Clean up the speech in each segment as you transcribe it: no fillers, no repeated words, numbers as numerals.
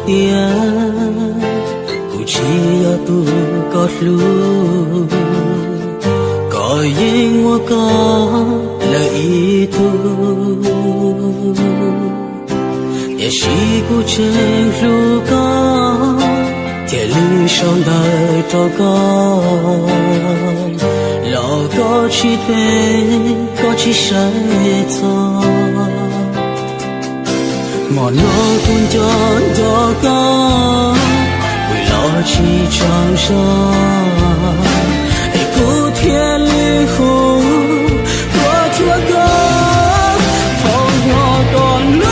tiền cụ chỉ ở tu có lu có yên mua có lợi thu也是古城如歌，铁路上的祷告，老高起飞，高起山草，莫诺空中祷告，为老起长沙，古铁路后，我祷告，同我的路。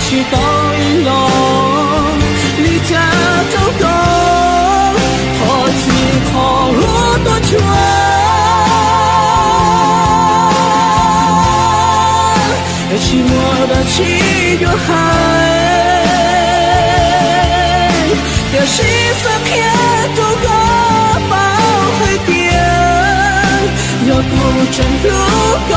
去到银龙，离家走动，何其好路的船，寂寞的七月海，有西色偏走个宝海边，有古镇路高。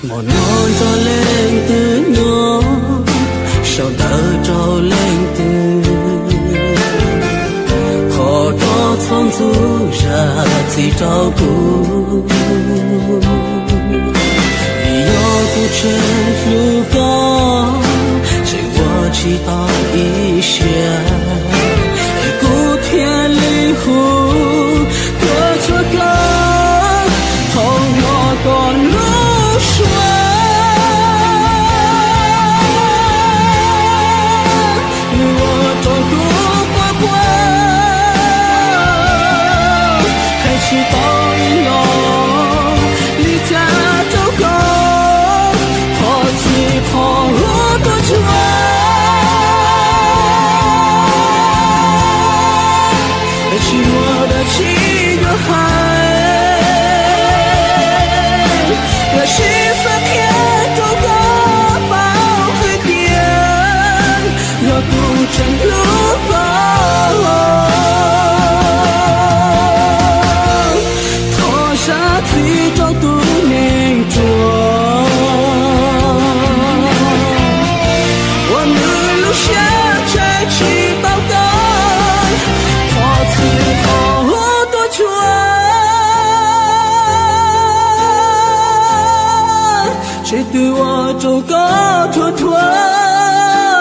một nỗi gió lên từ nhỏ sau đó trào lên từ khó có thong du ra thì trao cũ vì do cuộc chơi lưu có chỉ qua chỉ ta ý xe cố thiên lý hữu có cho con không nhỏ còn lúc chỉ từ ở chỗ có thua thua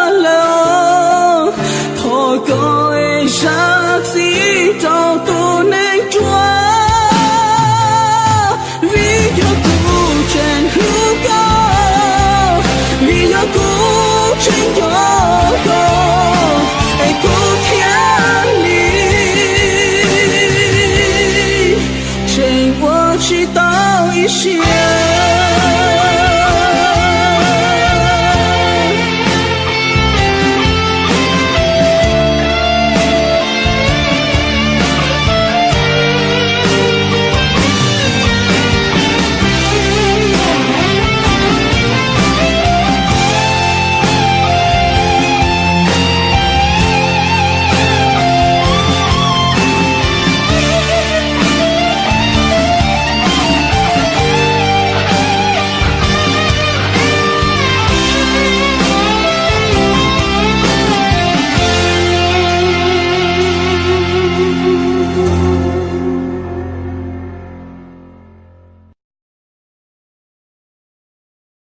lâu thôi có ai sắc gì trong